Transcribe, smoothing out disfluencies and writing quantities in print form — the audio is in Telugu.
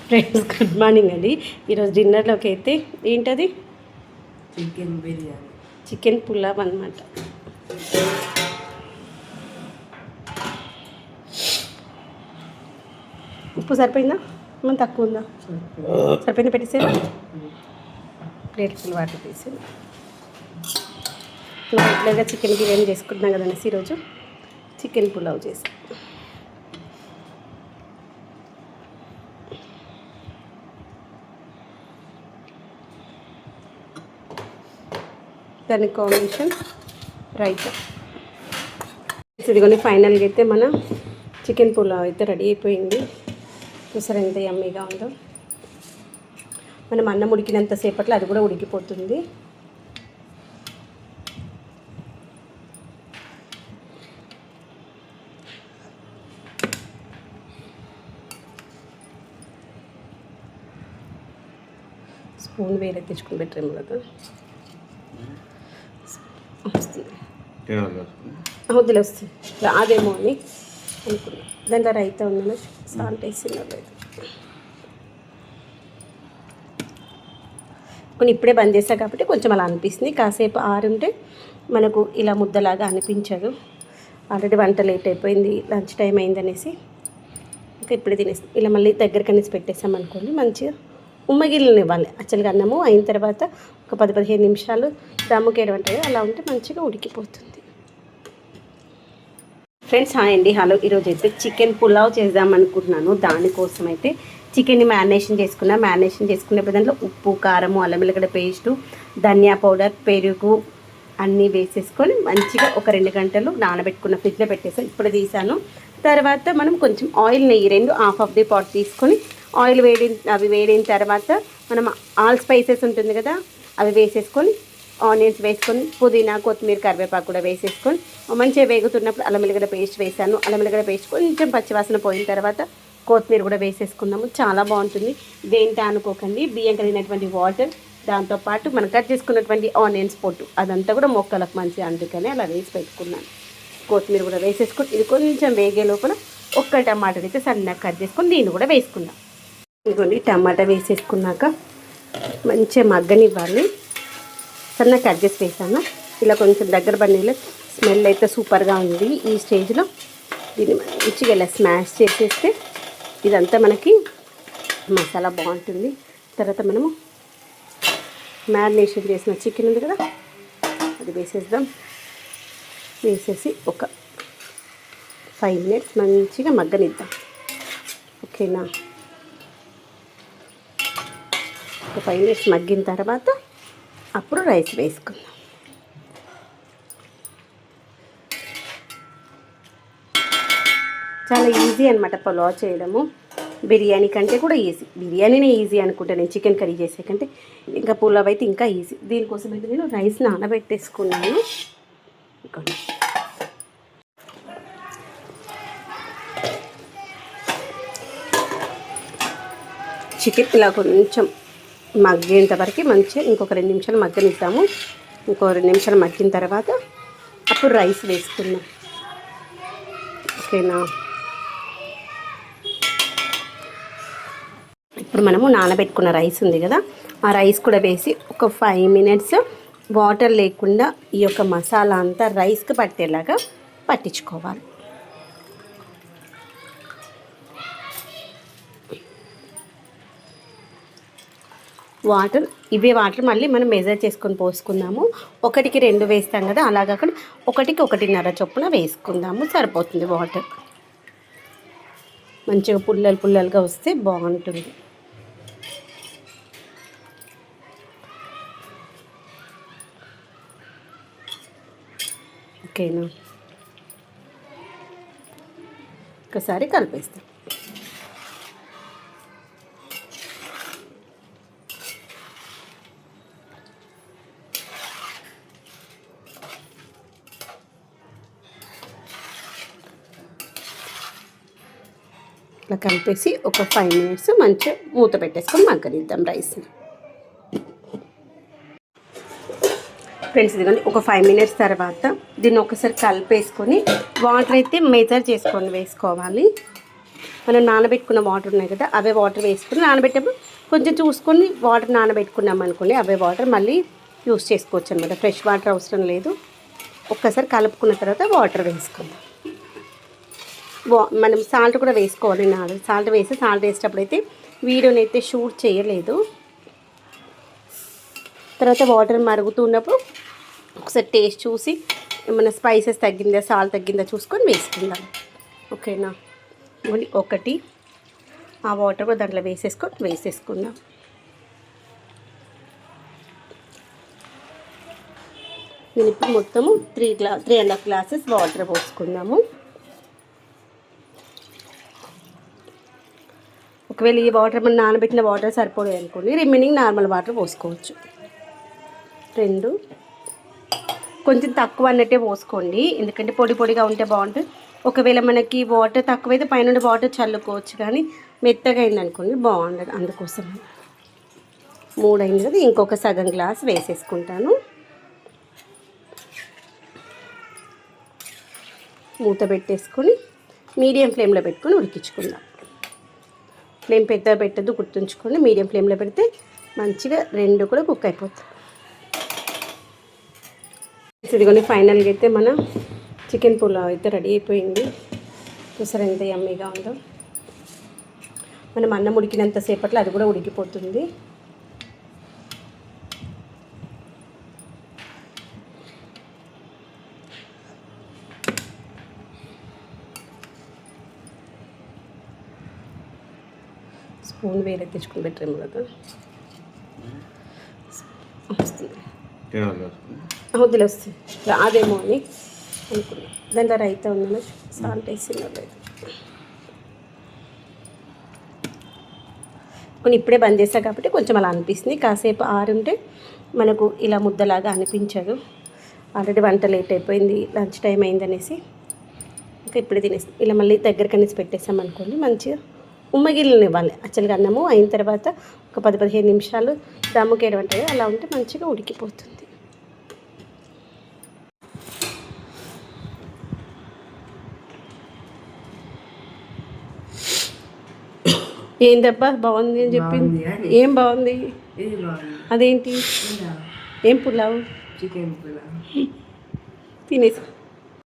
ఫ్రెండ్స్ గుడ్ మార్నింగ్ అండి. ఈరోజు డిన్నర్లోకి అయితే ఏంటది చికెన్ బిర్యానీ, చికెన్ పులావ్ అనమాట. ఉప్పు సరిపోయిందా? మనం తక్కువ ఉందా? సరిపోయిందా? పెట్టేసే ప్లేట్ ఫుల్ వాటర్ తీసి రెగ్యులర్గా చికెన్ బిర్యానీ చేసుకుంటున్నాం కదండి. ఈరోజు చికెన్ పులావ్ చేసి దానికి కాంబినేషన్ రైతా. ఇదిగోని ఫైనల్గా అయితే మన చికెన్ పులావ్ అయితే రెడీ అయిపోయింది. చూసారా ఎంత యమ్మీగా ఉందో. మనం అన్నం ఉడికినంత సేపట్లో అది కూడా ఉడికిపోతుంది. స్పూన్ వేరే తెచ్చుకుని పెట్టాము కదా, వస్తుంది వద్దులే వస్తుంది రాదేమో అని అనుకున్నా. దాంట్లో రైతా ఉందని సాల్ట్ వేసిందో లేదు. కొన్ని ఇప్పుడే బంద్ చేశా కాబట్టి కొంచెం అలా అనిపిస్తుంది. కాసేపు ఆరుంటే మనకు ఇలా ముద్దలాగా అనిపించదు. ఆల్రెడీ వంట లేట్ అయిపోయింది, లంచ్ టైం అయిందనేసి ఇంకా ఇప్పుడే తినేస్తాం. ఇలా మళ్ళీ దగ్గరికి అనేసి పెట్టేసాం అనుకోండి, మంచిగా ఉమ్మగిల్లని ఇవ్వాలి. యాక్చువల్గా అన్నము అయిన తర్వాత ఒక 10-15 నిమిషాలు దమ్ముకేయడం ఉంటుంది, అలా ఉంటే మంచిగా ఉడికిపోతుంది. ఫ్రెండ్స్ హాయ్ అండి, హలో. ఈరోజు అయితే చికెన్ పులావ్ చేద్దాం అనుకుంటున్నాను. దానికోసం అయితే చికెన్ని మ్యారినేషన్ చేసుకున్నప్పుడు దాంట్లో ఉప్పు, కారము, అల్లం వెల్లిగడ్డ పేస్టు, ధనియా పౌడర్, పెరుగు అన్నీ వేసేసుకొని మంచిగా ఒక 2 గంటలు నానబెట్టుకున్న ఫ్రిడ్జ్లో పెట్టేసాను. ఇప్పుడు తీసాను. తర్వాత మనం కొంచెం ఆయిల్, నెయ్యి రెండు హాఫ్ ఆఫ్ ది పాట్ తీసుకొని ఆయిల్ వేడిన తర్వాత మనం ఆల్ స్పైసెస్ ఉంటుంది కదా, అవి వేసేసుకొని ఆనియన్స్ వేసుకొని పుదీనా, కొత్తిమీర, కరివేపాకు కూడా వేసేసుకొని మంచిగా వేగుతున్నప్పుడు అల్లం వెల్లిగడ్డ పేస్ట్ వేసాను. అల్లం వెల్లిగడ్డ పేస్ట్ కొంచెం పచ్చివాసన పోయిన తర్వాత కొత్తిమీర కూడా వేసేసుకున్నాము. చాలా బాగుంటుంది. దేంటే అనుకోకండి, బియ్యం కలిగినటువంటి వాటర్, దాంతోపాటు మనం కట్ చేసుకున్నటువంటి ఆనియన్స్ పొట్టు అదంతా కూడా మొక్కలకు మంచిగా, అందుకని అలా వేసి పెట్టుకున్నాను. కొత్తిమీర కూడా వేసేసుకొని ఇది కొంచెం వేగే లోపల ఒక్క టమాటా అయితే సన్నగా కట్ చేసుకొని దీన్ని కూడా వేసుకుందాం. ఇదిగోండి టమాటా వేసేసుకున్నాక మంచిగా మగ్గనివ్వాలి. సన్నగా కట్ చేసి వేసాను. ఇలా కొంచెం దగ్గర పడిన స్మెల్ అయితే సూపర్గా ఉంది. ఈ స్టేజ్లో దీన్ని మంచిగా ఇలా స్మాష్ చేసేస్తే ఇదంతా మనకి మసాలా బాగుంటుంది. తర్వాత మనము మ్యారినేషన్ చేసిన చికెన్ ఉంది కదా, అది వేసేద్దాం. వేసేసి ఒక 5 మినిట్స్ మంచిగా మగ్గనిద్దాం. ఓకేనా? ఒక 5 మినిట్స్ మగ్గిన తర్వాత అప్పుడు రైస్ వేసుకుందాం. చాలా ఈజీ అనమాట పులావ్ చేయడము. బిర్యానీ కంటే కూడా ఈజీ. బిర్యానీనే ఈజీ అనుకుంటా నేను, చికెన్ కర్రీ చేసే కంటే. ఇంకా పులావ్ అయితే ఇంకా ఈజీ. దీనికోసం అయితే నేను రైస్ నానబెట్టేసుకున్నాను. చికెన్ ఇలా కొంచెం మగ్గేంత వరకు మంచిగా ఇంకొక 2 నిమిషాలు మగ్గనిద్దాము. ఇంకో 2 నిమిషాలు మగ్గిన తర్వాత అప్పుడు రైస్ వేసుకుందాం. ఓకేనా? ఇప్పుడు మనము నానబెట్టుకున్న రైస్ ఉంది కదా, ఆ రైస్ కూడా వేసి ఒక 5 మినిట్స్ వాటర్ లేకుండా ఈ యొక్క మసాలా అంతా రైస్కి పట్టేలాగా పట్టించుకోవాలి. ఇవే వాటర్ మళ్ళీ మనం మెజర్ చేసుకొని పోసుకుందాము. 1కి 2 వేస్తాం కదా, అలా కాకుండా 1కి 1.5 చొప్పున వేసుకుందాము. సరిపోతుంది వాటర్. మంచిగా పుల్లలుగా వస్తే బాగుంటుంది. ఓకేనా? ఒకసారి కలిపేస్తాం. ఇట్లా కలిపేసి ఒక 5 మినిట్స్ మంచిగా మూత పెట్టేసుకొని మగ్గనిద్దాం రైస్ని. ఫ్రెండ్స్ ఇదిగోండి ఒక 5 మినిట్స్ తర్వాత దీన్ని ఒకసారి కలిపేసుకొని వాటర్ అయితే మెజర్ చేసుకొని వేసుకోవాలి. మనం నానబెట్టుకున్న వాటర్ ఉన్నాయి కదా, అవే వాటర్ వేసుకుని నానబెట్టేప్పుడు కొంచెం చూసుకొని వాటర్ నానబెట్టుకున్నాం అనుకోండి, అవే వాటర్ మళ్ళీ యూస్ చేసుకోవచ్చు అనమాట. ఫ్రెష్ వాటర్ అవసరం లేదు. ఒక్కసారి కలుపుకున్న తర్వాత వాటర్ వేసుకుందాం. మనం సాల్ట్ కూడా వేసుకోవాలి. సాల్ట్ వేసేటప్పుడు అయితే వీడియోని అయితే షూట్ చేయలేదు. తర్వాత వాటర్ మరుగుతున్నప్పుడు ఒకసారి టేస్ట్ చూసి ఏమైనా స్పైసెస్ తగ్గిందా, సాల్ట్ తగ్గిందా చూసుకొని వేసుకుందాం. ఓకేనా? ఒకటి ఆ వాటర్ కూడా దాంట్లో వేసేసుకుందాం. నేను ఇప్పుడు మొత్తము 3.5 గ్లాసెస్ వాటర్ పోసుకుందాము. ఒకవేళ ఈ వాటర్ మనం నానబెట్టిన వాటర్ సరిపోలేదు అనుకోండి, రిమైనింగ్ నార్మల్ వాటర్ పోసుకోవచ్చు. 2 కొంచెం తక్కువ అన్నట్టే పోసుకోండి, ఎందుకంటే పొడి పొడిగా ఉంటే బాగుంటుంది. ఒకవేళ మనకి వాటర్ తక్కువైతే పైన వాటర్ చల్లుకోవచ్చు, కానీ మెత్తగా అయిందనుకోండి బాగుండదు. అందుకోసం 3 అయింది కదా, ఇంకొక సగం గ్లాస్ వేసేసుకుంటాను. మూత పెట్టేసుకొని మీడియం ఫ్లేమ్లో పెట్టుకొని ఉడికించుకుందాం. ఫ్లేమ్ పెద్దగా పెట్టద్దు, గుర్తుంచుకొని మీడియం ఫ్లేమ్లో పెడితే మంచిగా 2 కూడా కుక్ అయిపోతాయి. ఇదిగోని ఫైనల్గా అయితే మన చికెన్ పులావ్ అయితే రెడీ అయిపోయింది. చూసారా ఎంత యమ్మీగా ఉందో. మనం అన్నం ఉడికినంత సేపట్లో అది కూడా ఉడికిపోతుంది. స్పూన్ వేరే తెచ్చుకుని పెట్టాము కదా, వస్తుంది వద్దులే, వస్తుంది రాదేమో అని అనుకున్నా. దాంట్లో రైతా ఉందన్న సాల్ట్ వేసిందో లేదు. కొన్ని ఇప్పుడే బంద్ చేస్తా కాబట్టి కొంచెం అలా అనిపిస్తుంది. కాసేపు ఆరుంటే మనకు ఇలా ముద్దలాగా అనిపించదు. ఆల్రెడీ వంట లేట్ అయిపోయింది, లంచ్ టైం అయిందనేసి ఇంకా ఇప్పుడే తినేస్తాం. ఇలా మళ్ళీ దగ్గరికి అనేసి పెట్టేస్తాం అనుకోండి, మంచిగా ఉమ్మగిల్లని ఇవ్వాలి. యాక్చువల్గా అన్నము అయిన తర్వాత ఒక 10-15 నిమిషాలు దమ్ముకేయడం ఉంటుంది, అలా ఉంటే మంచిగా ఉడికిపోతుంది. ఏందబ్బా బాగుంది అని చెప్పింది. ఏం బాగుంది? అదేంటి? ఏం పులావ్? చికెన్ పులావ్ తినేసి